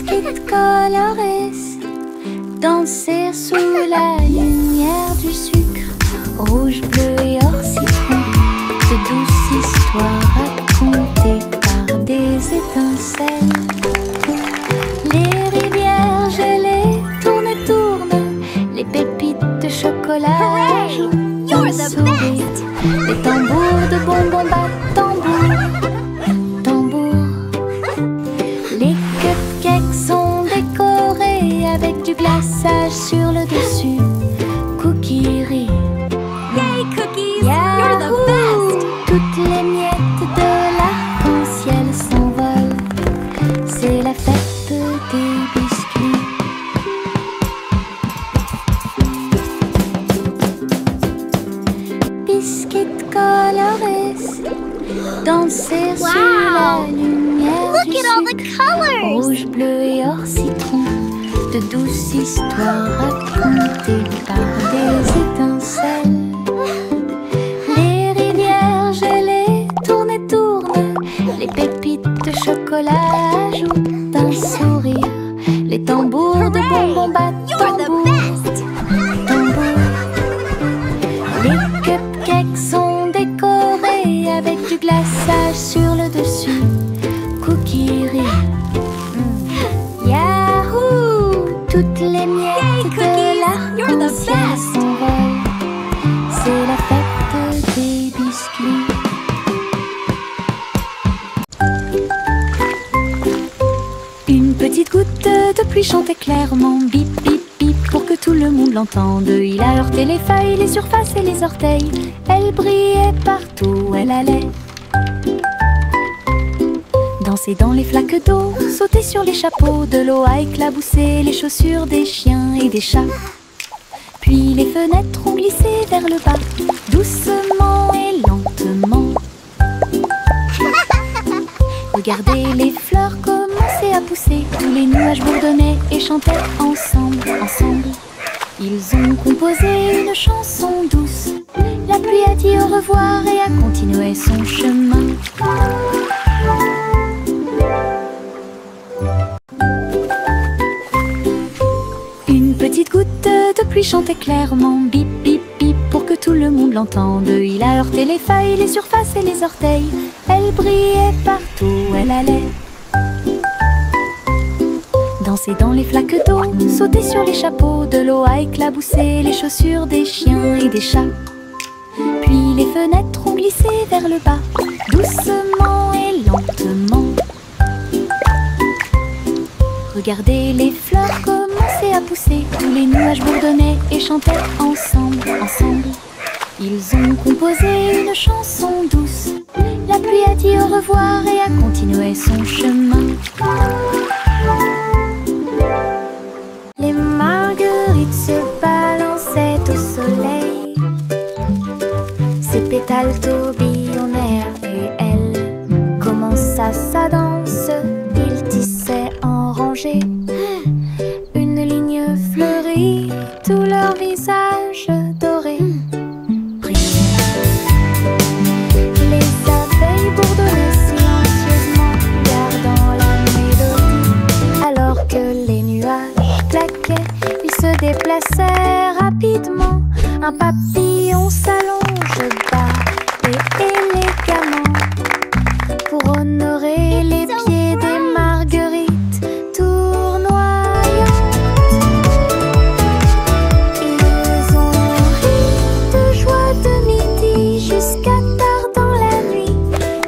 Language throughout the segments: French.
Biscuits colorés, danser sous la lumière du sucre, rouge, bleu et or citron, de douces histoires racontées par des étincelles. Les rivières gelées tournent et tournent, les pépites de chocolat jouent d'un sourire. Les tambours de bonbons battent tambour, tambour. Les cupcakes sont décorés avec du glaçage sur le dessus. Cookie. Yay, cookies! Yahoo! You're the best! Toutes les miettes de l'arc-en-ciel s'envolent. C'est la fête des biscuits. Biscuits colorés, danser Wow! sous la lumière Look du at all the sucre, colors! rouge, bleu et or citron, de douces histoires racontées par des étincelles. Les rivières gelées tournent et tournent, les pépites de chocolat ajoutent un sourire. Les tambours de bonbons battent You're the tambour, best! tambour. Les cupcakes sont décorés avec du glaçage sur le dessus. Cookie Yahoo! Toutes les miettes Yay, de cookies! You're the l'arc-en-ciel best! s'envolent. C'est la fête des biscuits. Une petite goutte de pluie chantait clairement, bip bip bip, pour que tout le monde l'entende. Il a heurté les feuilles, les surfaces et les orteils. Elle brillait partout où elle allait. Danser dans les flaques d'eau, sauter sur les chapeaux, de l'eau a éclaboussé les chaussures des chiens et des chats. Puis les fenêtres ont glissé vers le bas, doucement et lentement. Regardez les fleurs commencer à pousser, tous les nuages bourdonnaient et chantaient ensemble, ensemble. Ils ont composé une chanson douce. La pluie a dit au revoir et a continué son chemin. Une petite goutte de pluie chantait clairement, bip bip bip, pour que tout le monde l'entende. Il a heurté les feuilles, les surfaces et les orteils. Elle brillait partout où elle allait. Danser dans les flaques d'eau, sauter sur les chapeaux, de l'eau a éclaboussé les chaussures des chiens et des chats. Puis les fenêtres ont glissé vers le bas, doucement et lentement. Regardez les fleurs commencer à pousser, tous les nuages bourdonnaient et chantaient ensemble, ensemble. Ils ont composé une chanson douce. La pluie a dit au revoir et a continué son chemin. Les marguerites se balançaient au soleil. Ses pétales tourbillonnèrent et elle commença sa danse. Ils tissaient en rangée une ligne fleurie, tout leur visage doré brille. Les abeilles bourdonnaient silencieusement, gardant la mélodie. Alors que les nuages claquaient, ils se déplaçaient rapidement. Un papillon s'allonge bas et élégamment pour honorer les pieds des marguerites tournoyantes. Ils ont ri de joie de midi jusqu'à tard dans la nuit.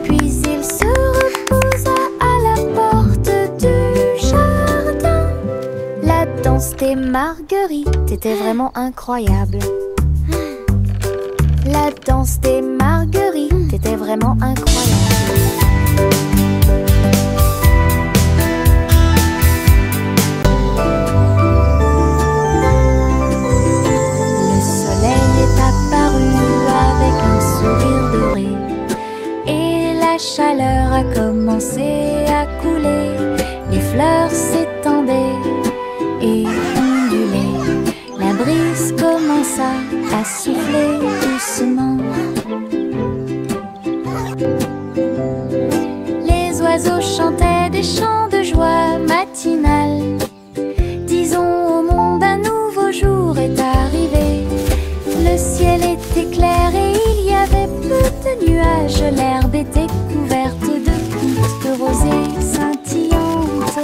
Puis il se reposa à la porte du jardin. La danse des marguerites était vraiment incroyable. La danse des marguerites était vraiment incroyable. Le soleil est apparu avec un sourire doré et la chaleur a commencé à couler. Les fleurs s'étendaient et ondulaient. La brise commença à souffler doucement. Les oiseaux chantaient des chants de joie matinale l'herbe était couverte de gouttes de rosée scintillantes.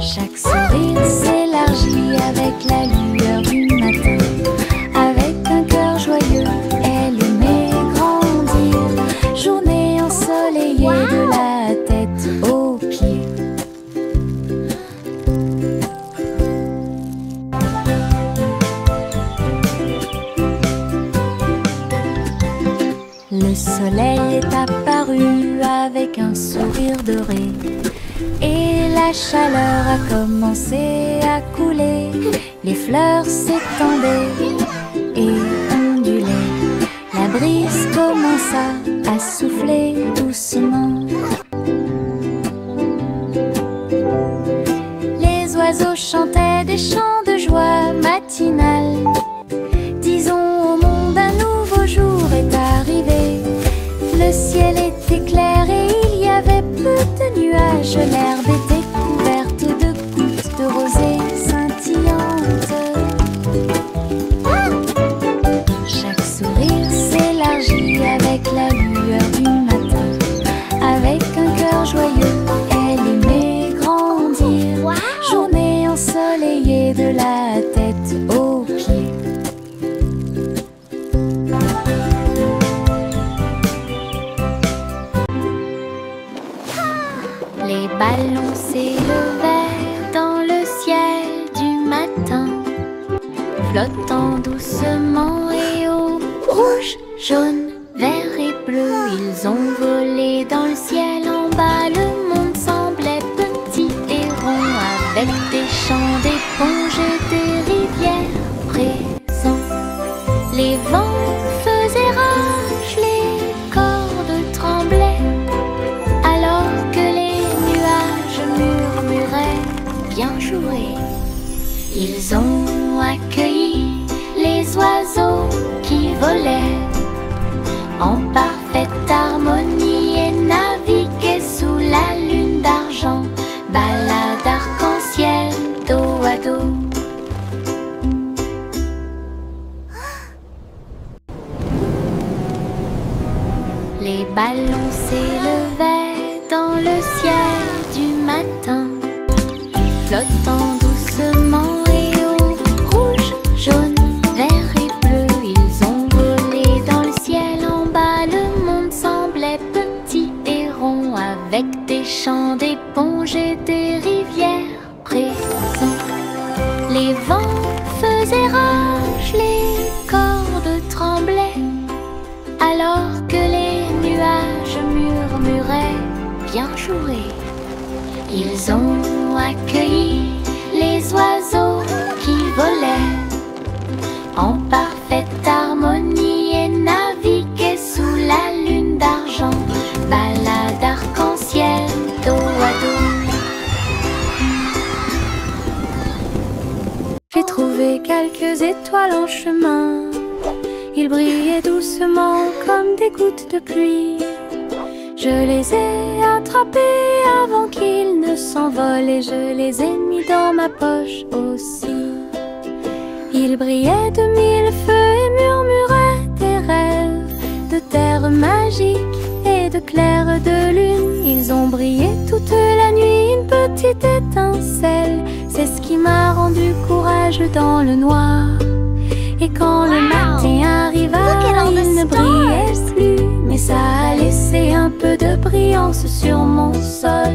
Chaque sourire s'élargit avec la lueur du matin. Avec un cœur joyeux, elle aimait grandir. Journée ensoleillée de la tête aux pieds. Le soleil est apparu avec un sourire doré. Et la chaleur a commencé à couler. Les fleurs s'étendaient et ondulaient. La brise commença à souffler doucement. Les oiseaux chantaient des chants de joie matinale. Disons au monde un nouveau jour est arrivé. Le ciel était clair et il y avait peu de nuages. L'herbe était couverte de gouttes de rosée scintillantes. Chaque sourire s'élargit avec la lueur du matin. Avec un cœur joyeux, elle aimait grandir. Journée ensoleillée de la tête aux pieds. Les ballons s'élevaient dans le ciel du matin, flottant doucement et haut. Rouge, jaune, vert et bleu, ils ont volé dans le ciel en bas. Le monde semblait petit et rond, avec des champs d'éponges et des rivières présents. Les vents faisaient rage, les cordes tremblaient, alors que les nuages murmuraient bien joué. Ils ont accueilli les oiseaux qui volaient en parfaite harmonie et naviguaient sous la lune d'argent. Balade arc-en-ciel dos à dos. Les ballons s'élevaient dans le ciel du matin, flottant doucement et haut. Rouge, jaune, vert et bleu, ils ont volé dans le ciel en bas. Le monde semblait petit et rond, avec des champs d'éponges et des rivières présents. Les vents faisaient rage, les cordes tremblaient, alors que les nuages murmuraient bien joué. Ils ont accueilli les oiseaux qui volaient en parfaite harmonie et naviguaient sous la lune d'argent. Balade arc-en-ciel dos à dos. J'ai trouvé quelques étoiles en chemin. Ils brillaient doucement comme des gouttes de pluie. Je les ai attrapés avant qu'ils ne s'envolent et je les ai mis dans ma poche aussi. Ils brillaient de mille feux et murmuraient des rêves de terre magique et de clair de lune. Ils ont brillé toute la nuit, une petite étincelle. C'est ce qui m'a rendu courageux dans le noir. Et quand le matin arriva, il ne brillait plus, mais ça a laissé un peu de brillance sur mon sol.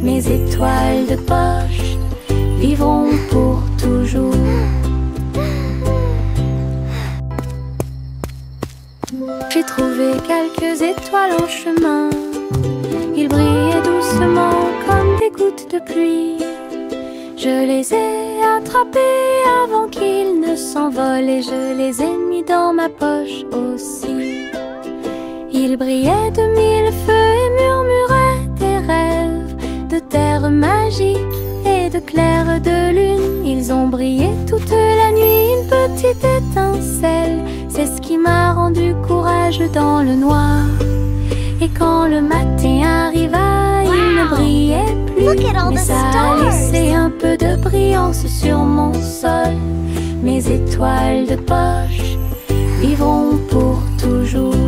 Mes étoiles de poche vivront pour toujours. J'ai trouvé quelques étoiles en chemin. Ils brillaient doucement comme des gouttes de pluie. Je les ai attrapés avant qu'ils ne s'envolent et je les ai mis dans ma poche aussi. Ils brillaient de mille feux et murmuraient des rêves de terre magique et de clair de lune. Ils ont brillé toute la nuit, une petite étincelle. C'est ce qui m'a rendu courageux dans le noir. Et quand le matin arriva, il ne brillait plus, mais ça a laissé un peu de brillance sur mon sol. Mes étoiles de poche vivront pour toujours.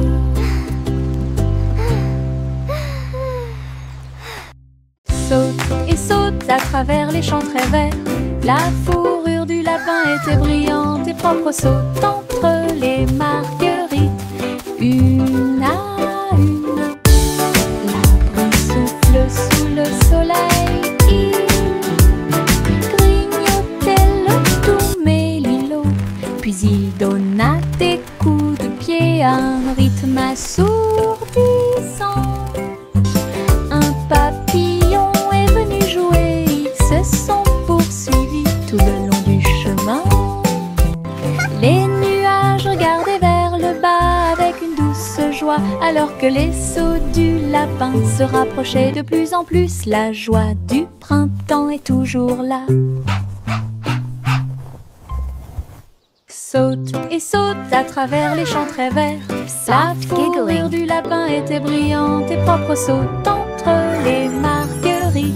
à travers les champs très verts. La fourrure du lapin était brillante et propre saute entre les marguerites, une à une. La brume souffle sous le soleil, il grignotait le tout mélilo, puis il donna des coups de pied à un rythme assourdissant. Un papillon est venu jouer, ils se sont poursuivis tout le long du chemin. Les nuages regardaient vers le bas avec une douce joie, alors que les sauts du lapin se rapprochaient de plus en plus. La joie du printemps est toujours là. Saute et saute à travers les champs très verts. La fourrure du lapin était brillante et propre saute entre les marguerites,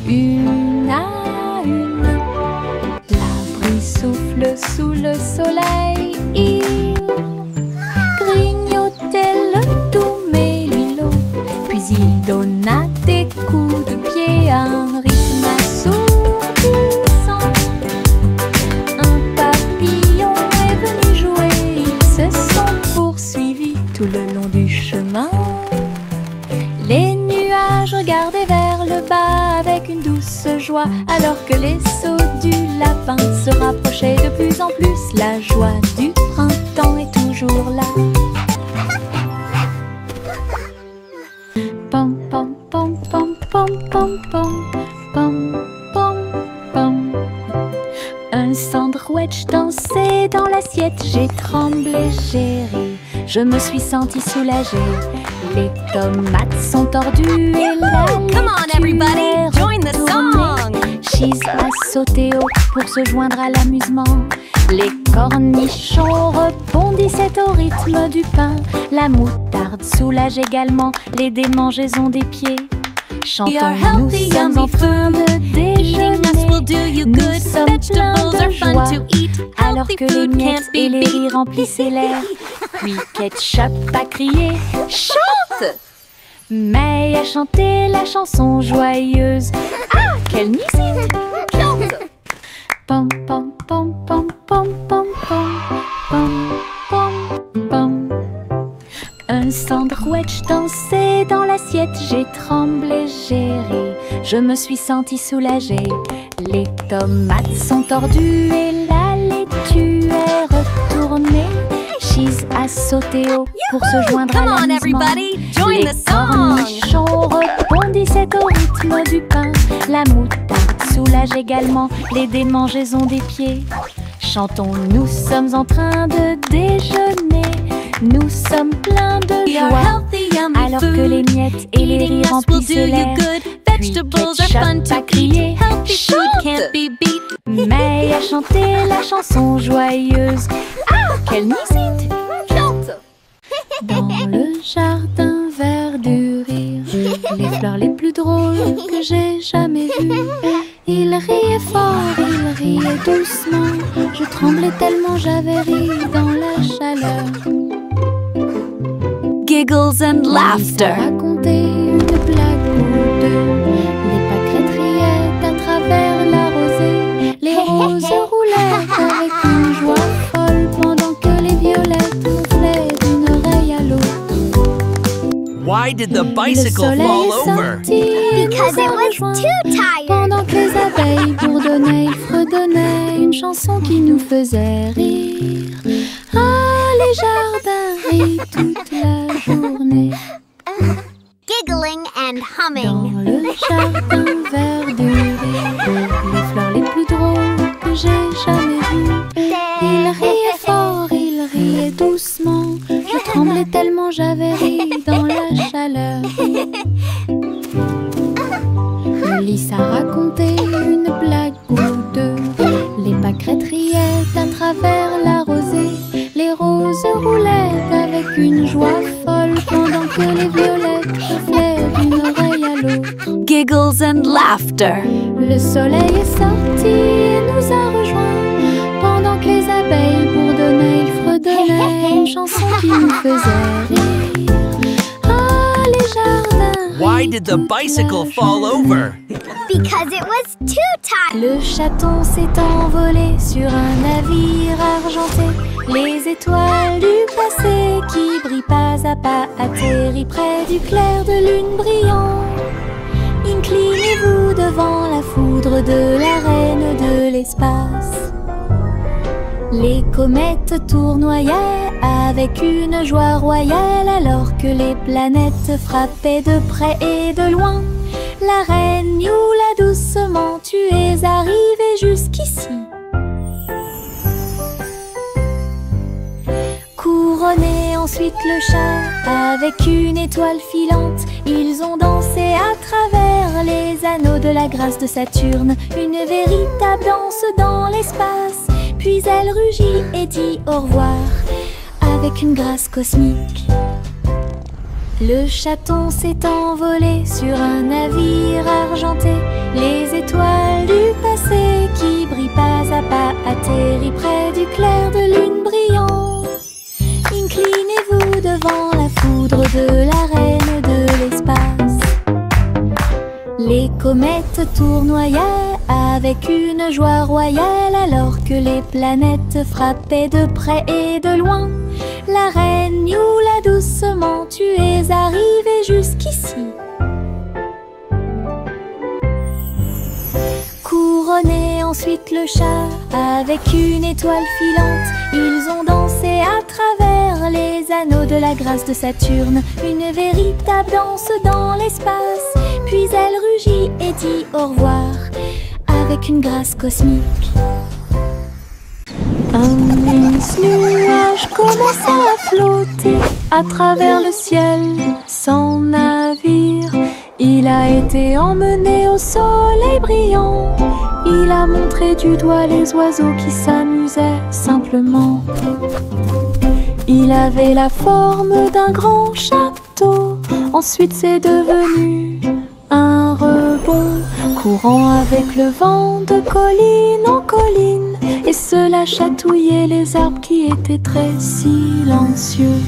une à une. La brume souffle sous le soleil, il grignotait le tout mélilo, puis il donna des coups de pied à un rythme assourdissant. Un papillon est venu jouer, ils se sont poursuivis tout le long du chemin. Les nuages regardaient vers le bas avec une douce joie, alors que les sauts du lapin se rapprochaient de plus en plus. La joie du printemps est toujours là. Pom pom pom pom pom pom pom pom pom pom. Un sandwich dansait dans l'assiette, j'ai tremblé, j'ai ri, je me suis sentie soulagée. Les tomates sont tordues et la Come on, everybody, join the song! Cheese a sauté haut pour se joindre à l'amusement. Les cornichons rebondissaient au rythme du pain. La moutarde soulage également les démangeaisons des pieds. Chantons, nous sommes en train de déjeuner. Nous sommes pleins de joie, alors que les miettes et les riz remplissaient l'air. Puis Ketchup a crié « Chante !» May a chanté la chanson joyeuse. Ah, quelle musique! Chante! Pom pom pom pom pom pom pom pom pom pom. Un sandwich dansait dans l'assiette, j'ai tremblé, j'ai ri, je me suis sentie soulagée. Les tomates sont tordues et la laitue est retournée. Cheese a sauté haut pour se joindre à l'amusement. Join Les the song! cornichons rebondissaient au rythme du pain. La moutarde soulage également les démangeaisons des pieds. Chantons, nous sommes en train de déjeuner. Nous sommes pleins de joie, alors que les miettes et les riz remplissaient l'air. Puis Ketchup a crié « Chante !» May a chanté la chanson joyeuse. Ah, quelle musique! Chante! Dans le jardin vert du rire, les fleurs les plus drôles que j'ai jamais vues. Il riait fort, il riait doucement. Je tremblais tellement j'avais ri dans la chaleur. Giggles and laughter. Raconter une blague ou deux. Les pâquerettes riaient à travers la rosée. Les roses roulaient avec une joie folle pendant que les violettes gonflaient d'une oreille à l'autre. Why did the bicycle fall over? Because it was too tired. Pendant que les abeilles bourdonnaient, ils fredonnaient une chanson qui nous faisait rire. Ah, les jardins rient toute la journée. Giggling and Dans humming. le jardin vert du rire, les fleurs les plus drôles que j'ai jamais vues. Il riait fort, il riait doucement. Je tremblais tellement j'avais ri dans la chaleur. Lys a raconté une blague ou deux. Les pâquerettes riaient à travers la rosée. Les roses roulaient avec une joie folle pendant que les violettes gonflaient d'une oreille à l'autre. Giggles and laughter. Le soleil est sorti et nous a rejoints. Pendant que les abeilles bourdonnaient, ils fredonnaient une chanson qui nous faisait rire. Ah, les jardins. Why did the bicycle fall over? because it was too tired. Le chaton s'est envolé sur un navire argenté. Les étoiles du passé qui brillent pas à pas atterrient près du clair de lune brillant. Inclinez-vous devant la foudre de la reine de l'espace. Les comètes tournoyaient avec une joie royale alors que les planètes frappaient de près et de loin. La reine Youla, doucement, tu es arrivée jusqu'ici. Couronné ensuite le chat avec une étoile filante. Ils ont dansé à travers les anneaux de la grâce de Saturne. Une véritable danse dans l'espace. Puis elle rugit et dit au revoir avec une grâce cosmique. Le chaton s'est envolé sur un navire argenté. Les étoiles du passé qui brillent pas à pas atterrient près du clair de lune brillant. Inclinez-vous devant la foudre de la reine de l'espace. Les comètes tournoyaient avec une joie royale alors que les planètes frappaient de près et de loin. La reine Youla, doucement, tu es arrivée jusqu'ici. Couronné ensuite le chat avec une étoile filante. Ils ont dansé à travers les anneaux de la grâce de Saturne. Une véritable danse dans l'espace. Puis elle rugit et dit au revoir avec une grâce cosmique. Un immense nuage commença à flotter à travers le ciel sans navire. Il a été emmené au soleil brillant. Il a montré du doigt les oiseaux qui s'amusaient simplement. Il avait la forme d'un grand château. Ensuite c'est devenu un rebond, courant avec le vent de colline en colline. Et cela chatouillait les arbres qui étaient très silencieux.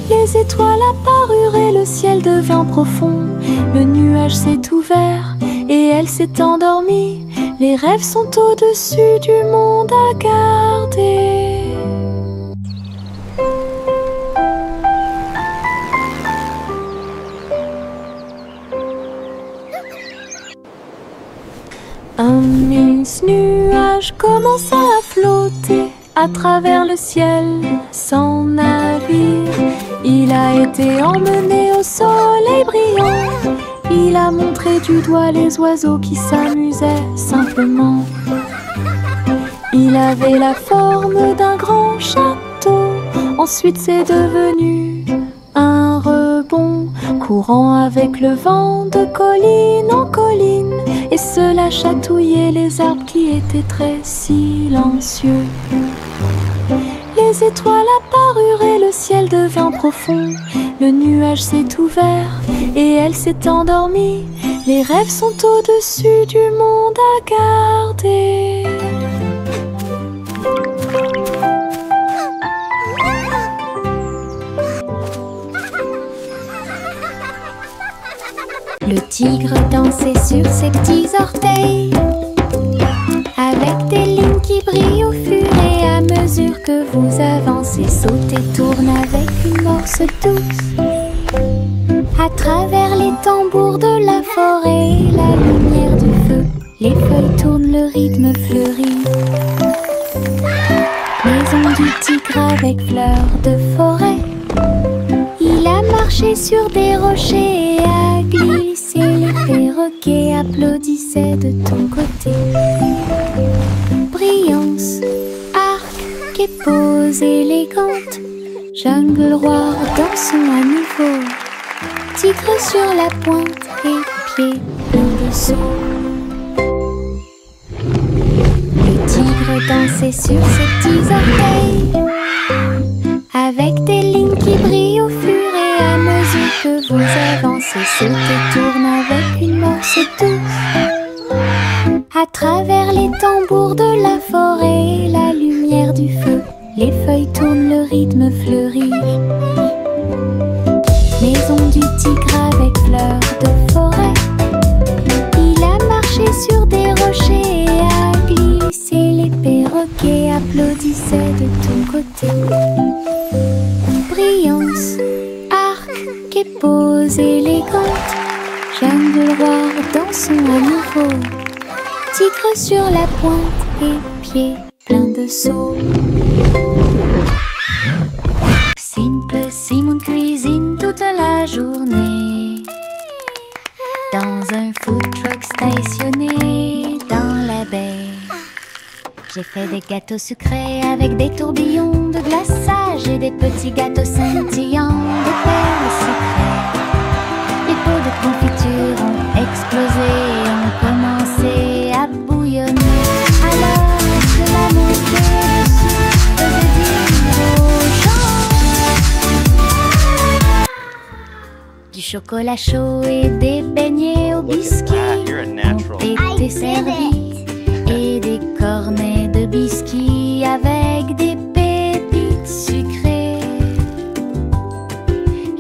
Les étoiles apparurent et le ciel devint profond. Le nuage s'est ouvert et elle s'est endormie. Les rêves sont au-dessus du monde à garder. Un immense nuage commença à flotter à travers le ciel sans navire. Il a été emmené au soleil brillant. Il a montré du doigt les oiseaux qui s'amusaient simplement. Il avait la forme d'un grand château. Ensuite c'est devenu un rebond, courant avec le vent de colline en colline. Et cela chatouillait les arbres qui étaient très silencieux. Les étoiles apparurent et le ciel devint profond. Le nuage s'est ouvert et elle s'est endormie. Les rêves sont au-dessus du monde à garder. Le tigre dansait sur ses petits orteils, avec des lignes qui brillent au fur et à mesure que vous avancez. Saute et tourne avec une morse douce, à travers les tambours de la forêt et la lumière du feu. Les feuilles tournent, le rythme fleurit. Maison du tigre avec fleurs de forêt. Il a marché sur des rochers et a glissé. Les perroquets applaudissaient de ton côté. Brillance, arc et pose élégante. Jungle roi, dansons à nouveau. Tigre sur la pointe et pieds pleins de saut. Le tigre dansait sur ses petits orteils, avec des lignes qui brillent au fur et à mesure que vous avancez. Saute et tourne avec une morse douce, à travers les tambours de la forêt et la lumière du feu. Les feuilles tournent, le rythme fleurit. Maison du tigre avec fleurs de forêt. bouquet applaudissait de ton côté. Brillance, arc et pose élégante, Jeanne de Roi dansons à nouveau. Tigre sur la pointe et pieds pleins de sauts. Simple Simon cuisine toute la journée dans un food truck stationné dans la baie. J'ai fait des gâteaux sucrés avec des tourbillons de glaçage et des petits gâteaux scintillants de perles sucrées. Les pots de confiture ont explosé et ont commencé à bouillonner. Alors que la montée dessus faisait dire aux gens du chocolat chaud et des beignets au biscuit ont été servis. Et des cornets de biscuits avec des pépites sucrées.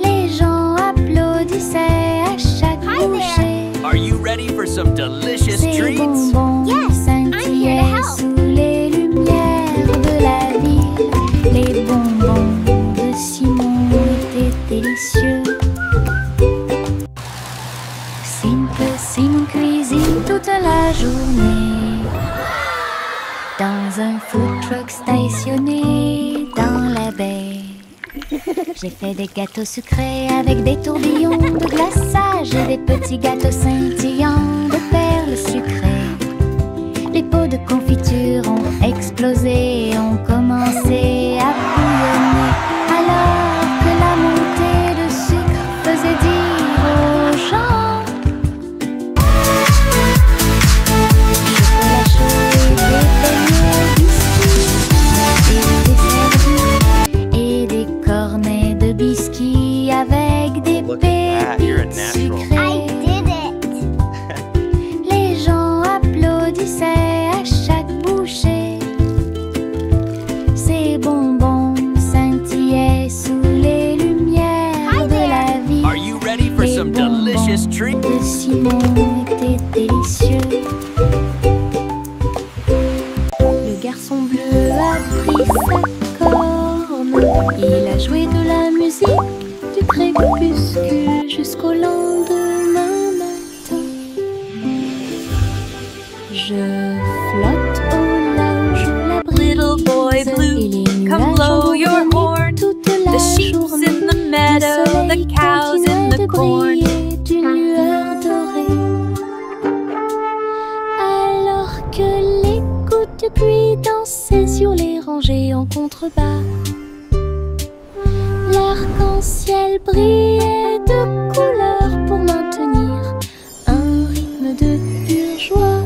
Les gens applaudissaient à chaque bouchée. Are you ready for some delicious Ces treats? bonbons scintillaient sous les lumières de la ville. Les bonbons de Simon étaient délicieux. Simple Simon cuisine toute la journée dans un food truck stationné dans la baie. J'ai fait des gâteaux sucrés avec des tourbillons de glaçage et des petits gâteaux scintillants de perles sucrées. Les pots de confiture ont explosé et ont commencé à bouillonner. Alors que la montée de sucre faisait dire aux gens biscuits avec des pépites sucrées. Les gens applaudissaient à chaque bouchée. Ces bonbons scintillaient sous les lumières de la vie. Are you ready for some delicious treats? De Simon étaient délicieux. Le garçon bleu a pris sa corne. Il a joué de la musique du crépuscule jusqu'au lendemain matin. Je flotte au large où la brise. Little boy blue, come blow your horn. The sheep's in the meadow, the cows in the corn. D'une lueur dorée. Alors que les gouttes de pluie dansaient sur les rangées en contrebas. L'arc-en-ciel brillait de couleurs pour maintenir un rythme de pure joie.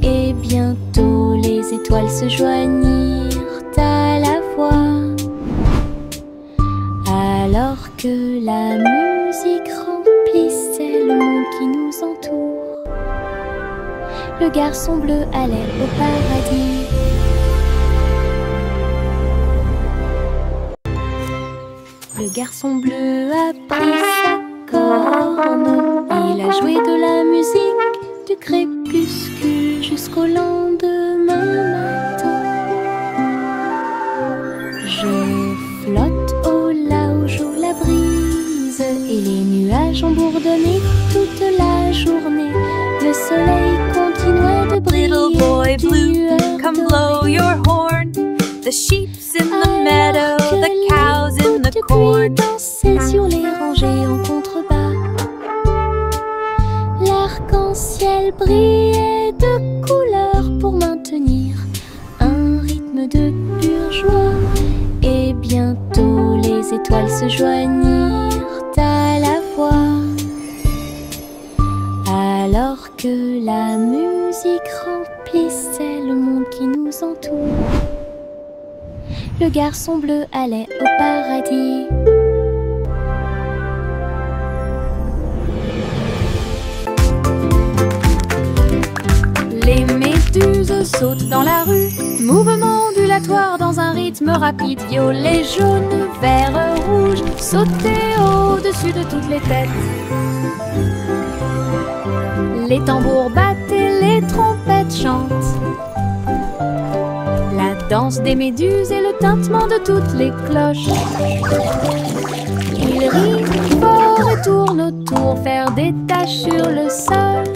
Et bientôt les étoiles se joignirent à la voix. Alors que la musique remplissait le monde qui nous entoure, le garçon bleu allait au paradis. Le garçon bleu a pris sa corne. Il a joué de la musique du crépuscule jusqu'au lendemain matin. Je flotte au large où la brise et les nuages ont bourdonné toute la journée. Le soleil continuait de briller. Little boy blue, come blow your horn. The sheep's in the meadow, the cows in the corn. Dansait sur les rangées en contrebas. L'arc-en-ciel brillait de couleurs pour maintenir un rythme de pure joie. Et bientôt les étoiles se joignirent à la voix. Alors que la musique remplissait le monde qui nous entoure, le garçon bleu allait au paradis. Les méduses sautent dans la rue, mouvement ondulatoire dans un rythme rapide. Violet, jaune, vert, rouge, sauter au-dessus de toutes les têtes. Les tambours battent et les trompettes chantent. La danse des méduses et le tintement de toutes les cloches. Il rit fort et tourne autour, faire des taches sur le sol.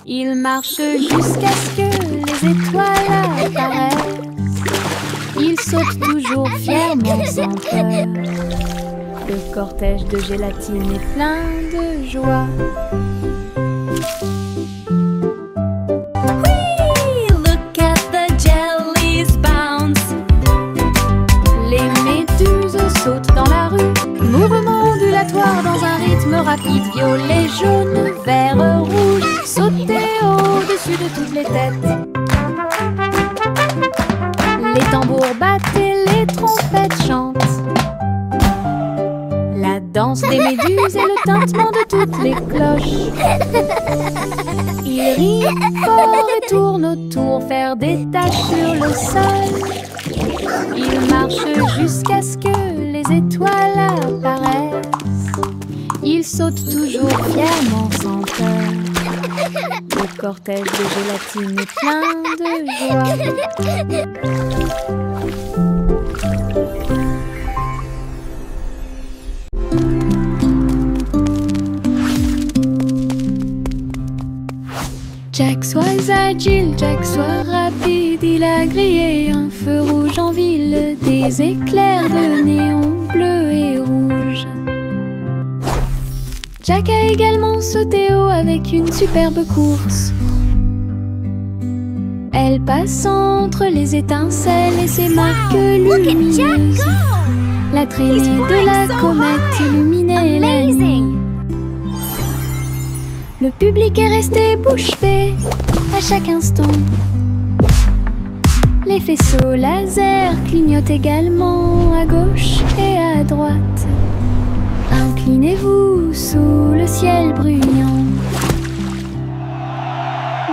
Il marche jusqu'à ce que les étoiles apparaissent. Il saute toujours fièrement sans peur. Le cortège de gélatine est plein de joie. Saute dans la rue, mouvement ondulatoire dans un rythme rapide, violet, jaune, vert, rouge, sauter au-dessus de toutes les têtes. Les tambours battent et les trompettes chantent. La danse des méduses et le tintement de toutes les cloches. Il rit fort et tourne autour, faire des taches sur le sol. Il marche jusqu'à ce que les étoiles apparaissent. Il saute toujours fièrement sans peur. Le cortège de gélatine est plein de joie. Jack soit agile, Jack soit rapide, il a grillé un feu rouge en ville, des éclairs de néon bleu et rouge. Jack a également sauté haut avec une superbe course. Elle passe entre les étincelles et ses marques lumineuses. La traînée de la comète illuminait la nuit. Le public est resté bouche bée à chaque instant. Les faisceaux laser clignotent également à gauche et à droite. Inclinez-vous sous le ciel bruyant.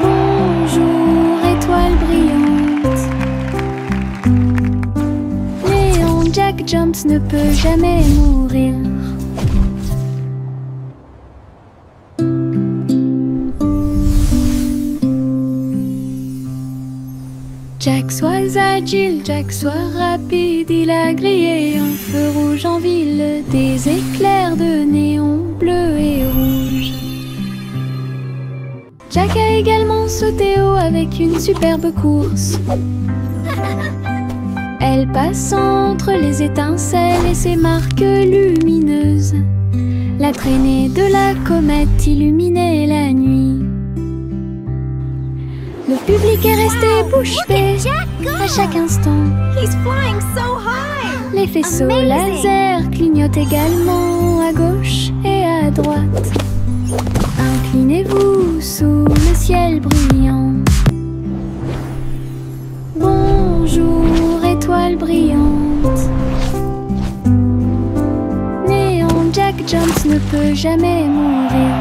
Bonjour, étoile brillante. Léon Jack Jones ne peut jamais mourir. Jack soit agile, Jack soit rapide, il a grillé un feu rouge en ville, des éclairs de néon bleu et rouge. Jack a également sauté haut avec une superbe course. Elle passe entre les étincelles et ses marques lumineuses. La traînée de la comète illuminait la nuit. Le public est resté bouche bée à chaque instant. Les faisceaux laser clignotent également à gauche et à droite. Inclinez-vous sous le ciel bruyant. Bonjour, étoile brillante. Néon Jack Jones ne peut jamais mourir.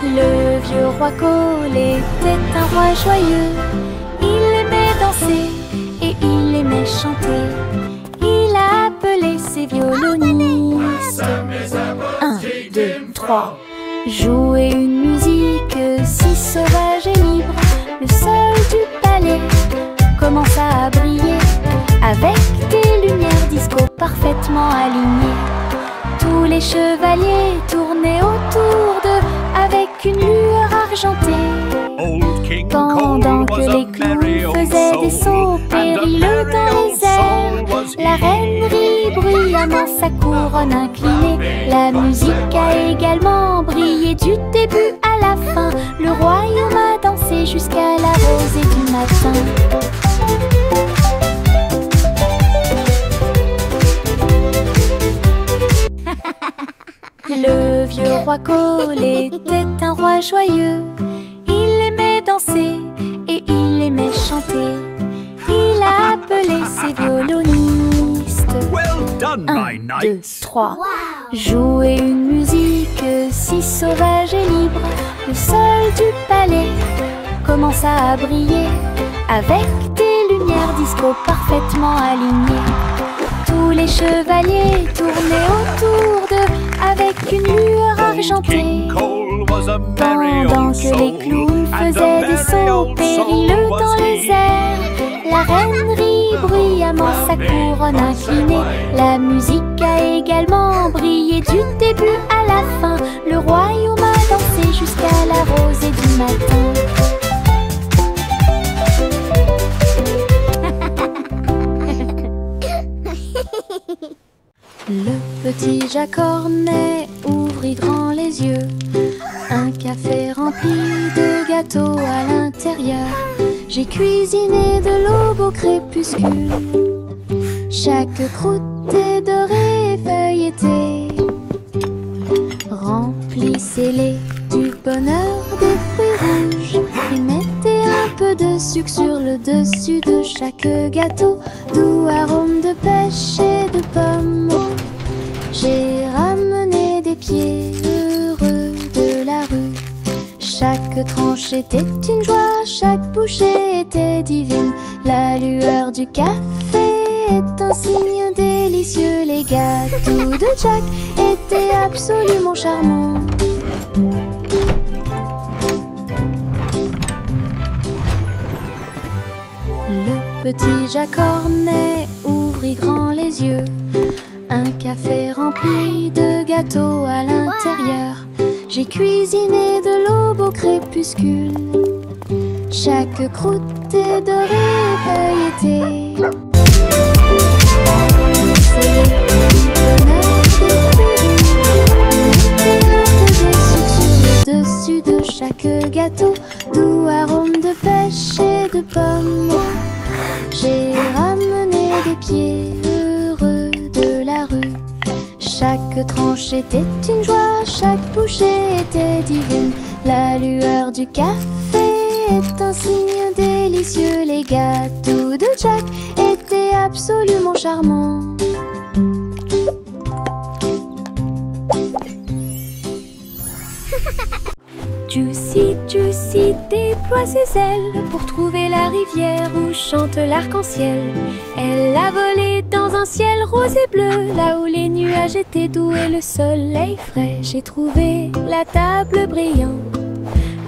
Le vieux roi Cole était un roi joyeux. Il aimait danser et il aimait chanter. Il a appelé ses violonistes. 1, 2, 3. Jouer une musique si sauvage et libre. Le sol du palais commença à briller avec des lumières disco parfaitement alignées. Tous les chevaliers tournaient autour d'eux avec une lueur argentée. Pendant que les clowns faisaient des sauts périlleux dans les airs, la reine rit bruyamment sa couronne inclinée. La musique a également brillé du début à la fin. Le royaume a dansé jusqu'à la rosée du matin. Le vieux roi Cole était un roi joyeux. Il aimait danser et il aimait chanter. Il a appelé ses violonistes. 1, 2, 3. Jouer une musique si sauvage et libre. Le sol du palais commença à briller avec des lumières disco parfaitement alignées. Tous les chevaliers tournaient autour d'eux avec une lueur argentée. Pendant que les clowns faisaient des sauts périlleux dans les airs, la reine rit bruyamment sa couronne inclinée. La musique a également brillé du début à la fin. Le royaume a dansé jusqu'à la rosée du matin. Le petit Jacques Cornet ouvrit grand les yeux. Un café rempli de gâteaux à l'intérieur. J'ai cuisiné de l'aube au crépuscule. Chaque croûte est dorée et feuilletée. Remplissez-les du bonheur de fruits rouges et mettez un peu de sucre sur le dessus de chaque gâteau. Doux arôme de pêche et de pommes. J'ai ramené des pieds heureux de la rue. Chaque tranche était une joie, chaque bouchée était divine. La lueur du café est un signe délicieux. Les gâteaux de Jack étaient absolument charmants. Le petit Jacques Cornet ouvrit grand les yeux. Un café rempli de gâteaux à l'intérieur. J'ai cuisiné de l'aube au crépuscule. Chaque croûte est dorée et feuilletée. C'est le bonheur de fruits rouges. Dessus de chaque gâteau, doux arôme de pêche et de pommes. J'ai ramené des pieds heureux de la rue. Chaque tranche était une joie, chaque bouchée était divine. La lueur du café est un signe délicieux. Les gâteaux de Jack étaient absolument charmants. Juicy, Juicy déploie ses ailes pour trouver la rivière où chante l'arc-en-ciel. Elle a volé dans un ciel rose et bleu, là où les nuages étaient doux et le soleil frais. J'ai trouvé la table brillante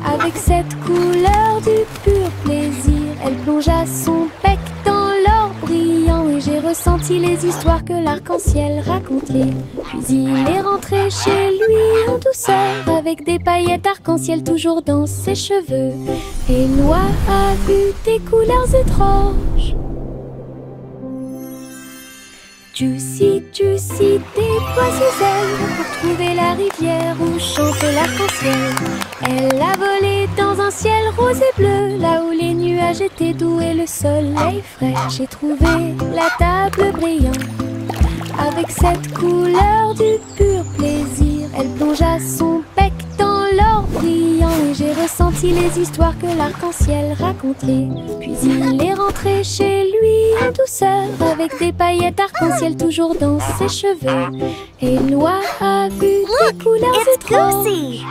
avec cette couleur du pur plaisir. Elle plongea son bec dans l'or brillant et j'ai ressenti les histoires que l'arc-en-ciel racontait. Puis il est rentré chez lui en douceur avec des paillettes arc-en-ciel toujours dans ses cheveux. Et Noah a vu des couleurs étranges. Juicy, Juicy déploie ses ailes pour trouver la rivière où chante l'arc-en-ciel. Elle a volé dans un ciel rose et bleu, là où les nuages étaient doux et le soleil frais. J'ai trouvé la table brillante avec cette couleur du pur plaisir. Elle plongea son bec dans l'or brillant et j'ai ressenti les histoires que l'arc-en-ciel racontait. Puis il est rentré chez lui en douceur avec des paillettes arc-en-ciel toujours dans ses cheveux. Et Noah a vu des couleurs étranges.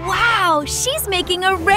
Wow, she's making a rainbow.